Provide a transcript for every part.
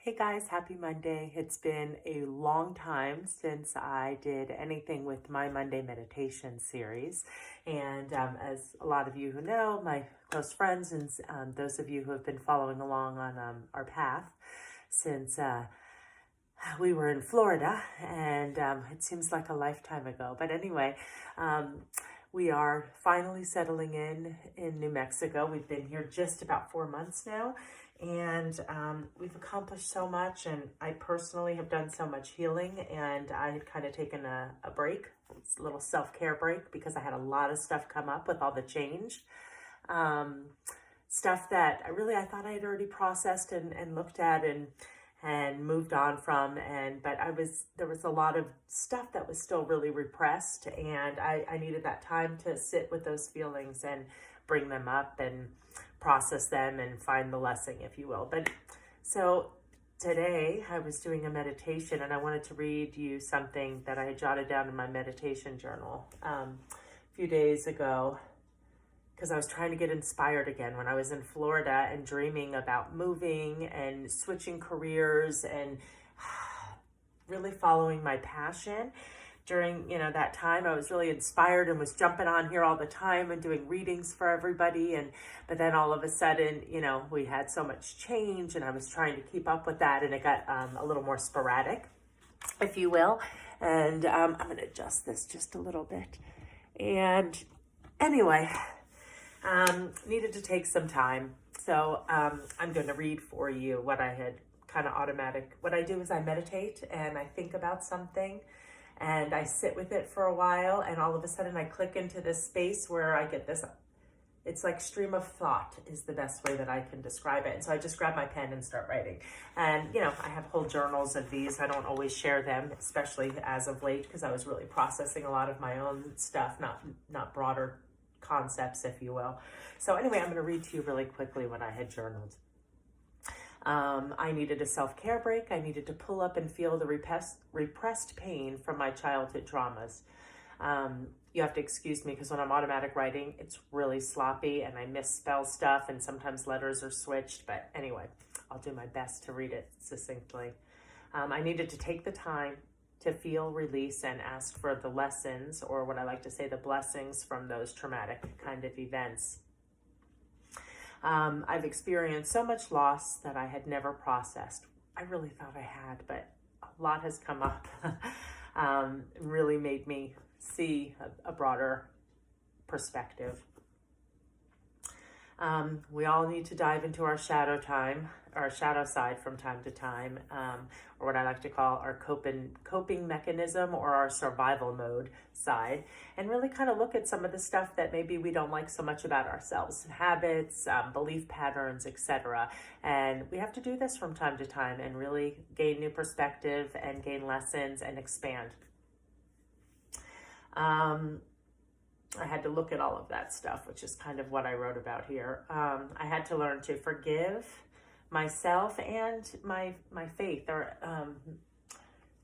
Hey guys, happy Monday. It's been a long time since I did anything with my Monday meditation series. And as a lot of you who know, my close friends, and those of you who have been following along on our path since we were in Florida, and it seems like a lifetime ago. But anyway, um, we are finally settling in New Mexico. We've been here just about 4 months now, and we've accomplished so much. And I personally have done so much healing, and I had kind of taken a break, a little self-care break, because I had a lot of stuff come up with all the change. Stuff that I thought I had already processed and looked at and moved on from, but there was a lot of stuff that was still really repressed, and I needed that time to sit with those feelings and bring them up and process them and find the lesson, if you will. But so today I was doing a meditation, and I wanted to read you something that I had jotted down in my meditation journal a few days ago, because I was trying to get inspired again when I was in Florida and dreaming about moving and switching careers and really following my passion. During, that time, I was really inspired and was jumping on here all the time and doing readings for everybody. But then all of a sudden, we had so much change, and I was trying to keep up with that, and it got a little more sporadic, if you will. And I'm going to adjust this just a little bit. And anyway, needed to take some time. So I'm going to read for you what I had kind of automatic. What I do is I meditate and I think about something and I sit with it for a while, and all of a sudden I click into this space where I get this, it's like stream of thought is the best way that I can describe it. And so I just grab my pen and start writing. And, I have whole journals of these. I don't always share them, especially as of late, because I was really processing a lot of my own stuff, not broader concepts, if you will. So anyway, I'm going to read to you really quickly what I had journaled. I needed a self-care break. I needed to pull up and feel the repressed pain from my childhood traumas. You have to excuse me, because when I'm automatic writing, it's really sloppy and I misspell stuff, and sometimes letters are switched. But anyway, I'll do my best to read it succinctly. I needed to take the time to feel, release, and ask for the lessons, or what I like to say, the blessings from those traumatic kind of events. I've experienced so much loss that I had never processed. I really thought I had, but a lot has come up. Really made me see a broader perspective. We all need to dive into our shadow side from time to time, or what I like to call our coping mechanism, or our survival mode side, and really kind of look at some of the stuff that maybe we don't like so much about ourselves, habits, belief patterns, etc. And we have to do this from time to time and really gain new perspective and gain lessons and expand. I had to look at all of that stuff, which is kind of what I wrote about here. I had to learn to forgive myself and my faith.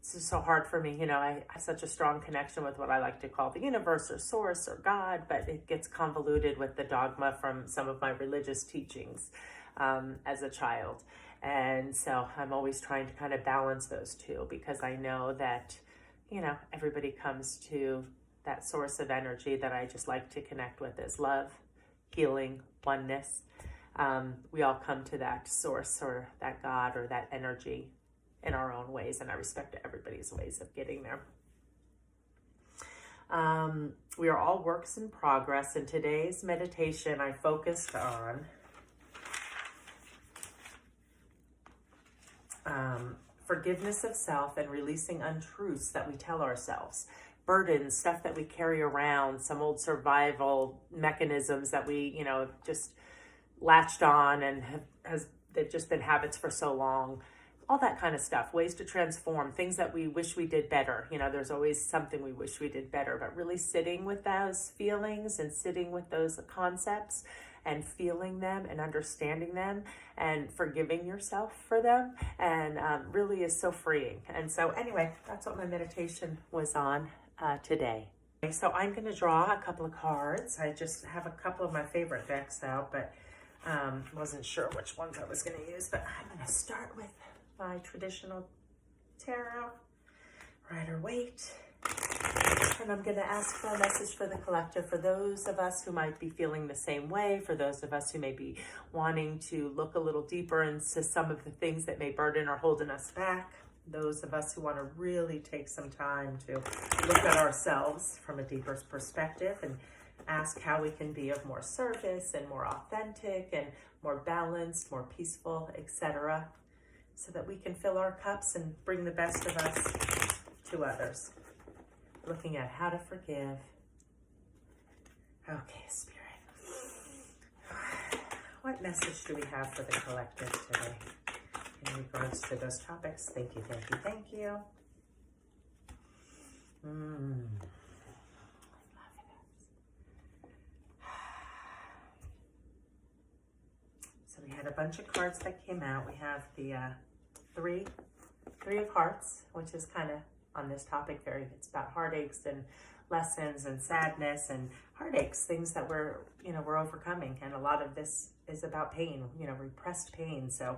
It's just so hard for me. I have such a strong connection with what I like to call the universe or source or God, but it gets convoluted with the dogma from some of my religious teachings as a child. And so I'm always trying to kind of balance those two, because I know that, everybody comes to that source of energy that I just like to connect with is love, healing, oneness. We all come to that source or that God or that energy in our own ways, and I respect everybody's ways of getting there. We are all works in progress. In today's meditation, I focused on forgiveness of self and releasing untruths that we tell ourselves. Burdens, stuff that we carry around, some old survival mechanisms that we, just latched on and they've just been habits for so long. All that kind of stuff, ways to transform, things that we wish we did better. There's always something we wish we did better, but really sitting with those feelings and sitting with those concepts and feeling them and understanding them and forgiving yourself for them, and really is so freeing. And so anyway, that's what my meditation was on today. So I'm going to draw a couple of cards. I just have a couple of my favorite decks out, but wasn't sure which ones I was going to use. But I'm going to start with my traditional tarot, Rider-Waite. And I'm going to ask for a message for the collective, for those of us who might be feeling the same way, for those of us who may be wanting to look a little deeper into some of the things that may burden or holding us back, those of us who want to really take some time to look at ourselves from a deeper perspective and ask how we can be of more service and more authentic and more balanced, more peaceful, etc., so that we can fill our cups and bring the best of us to others. Looking at how to forgive. Okay, Spirit. What message do we have for the collective today in regards to those topics? Thank you, thank you, thank you. So we had a bunch of cards that came out. We have the three of Hearts, which is kind of on this topic, it's about heartaches and lessons and sadness and heartaches, things that we're overcoming. And a lot of this is about pain, repressed pain. So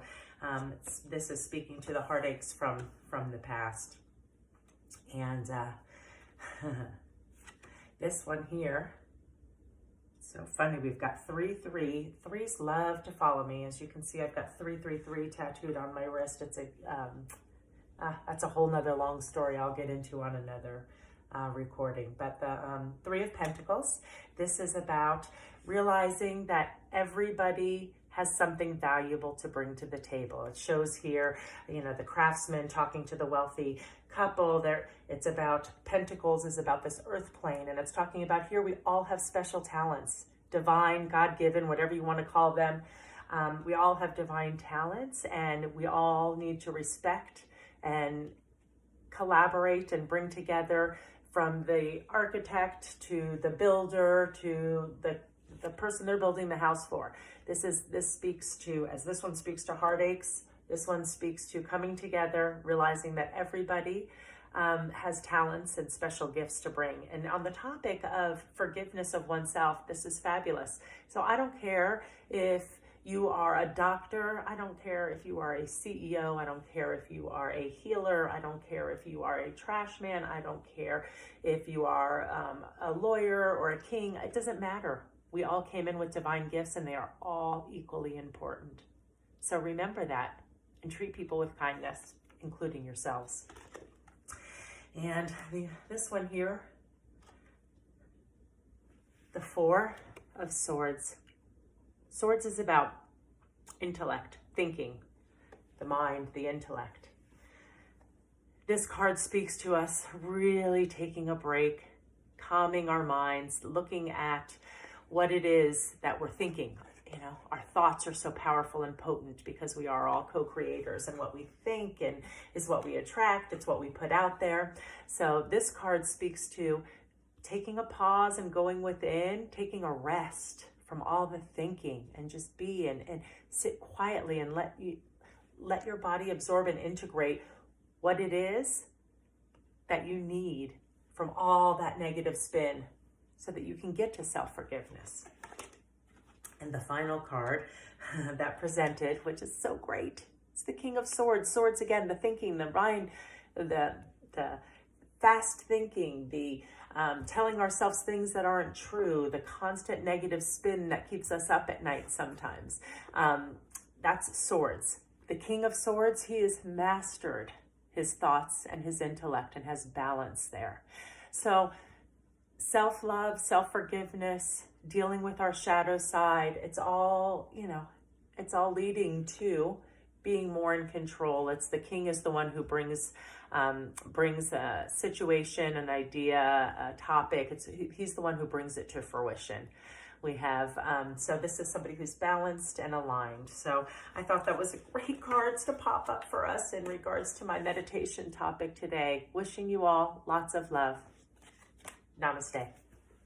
this is speaking to the heartaches from the past. And this one here, so funny, we've got 3-3. Threes love to follow me. As you can see, I've got 333 tattooed on my wrist. It's a that's a whole nother long story I'll get into on another recording. But the Three of Pentacles, this is about realizing that everybody has something valuable to bring to the table. It shows here, the craftsman talking to the wealthy couple. It's about Pentacles is about this earth plane, and it's talking about here we all have special talents, divine, God-given, whatever you want to call them. We all have divine talents, and we all need to respect and collaborate and bring together, from the architect to the builder to the person they're building the house for. This speaks to, as this one speaks to heartaches, this one speaks to coming together, realizing that everybody has talents and special gifts to bring. And on the topic of forgiveness of oneself, this is fabulous. So I don't care if you are a doctor, I don't care if you are a CEO, I don't care if you are a healer, I don't care if you are a trash man, I don't care if you are a lawyer or a king, it doesn't matter. We all came in with divine gifts, and they are all equally important. So remember that and treat people with kindness, including yourselves. And this one here, the Four of Swords. Swords is about intellect, thinking, the mind, the intellect. This card speaks to us really taking a break, calming our minds, looking at what it is that we're thinking. Our thoughts are so powerful and potent because we are all co-creators, and what we think and is what we attract. It's what we put out there. So this card speaks to taking a pause and going within, taking a rest from all the thinking, and just be and sit quietly and let your body absorb and integrate what it is that you need from all that negative spin, so that you can get to self-forgiveness. And the final card that presented, which is so great, it's the King of Swords. Swords again, the thinking, the mind, the fast thinking, the telling ourselves things that aren't true, the constant negative spin that keeps us up at night sometimes. That's Swords. The King of Swords, he has mastered his thoughts and his intellect and has balance there. So self-love, self-forgiveness, dealing with our shadow side, it's all, it's all leading to being more in control. It's the king is the one who brings a situation, an idea, a topic. He's the one who brings it to fruition. We have, so this is somebody who's balanced and aligned. So I thought that was a great cards to pop up for us in regards to my meditation topic today. Wishing you all lots of love. Namaste.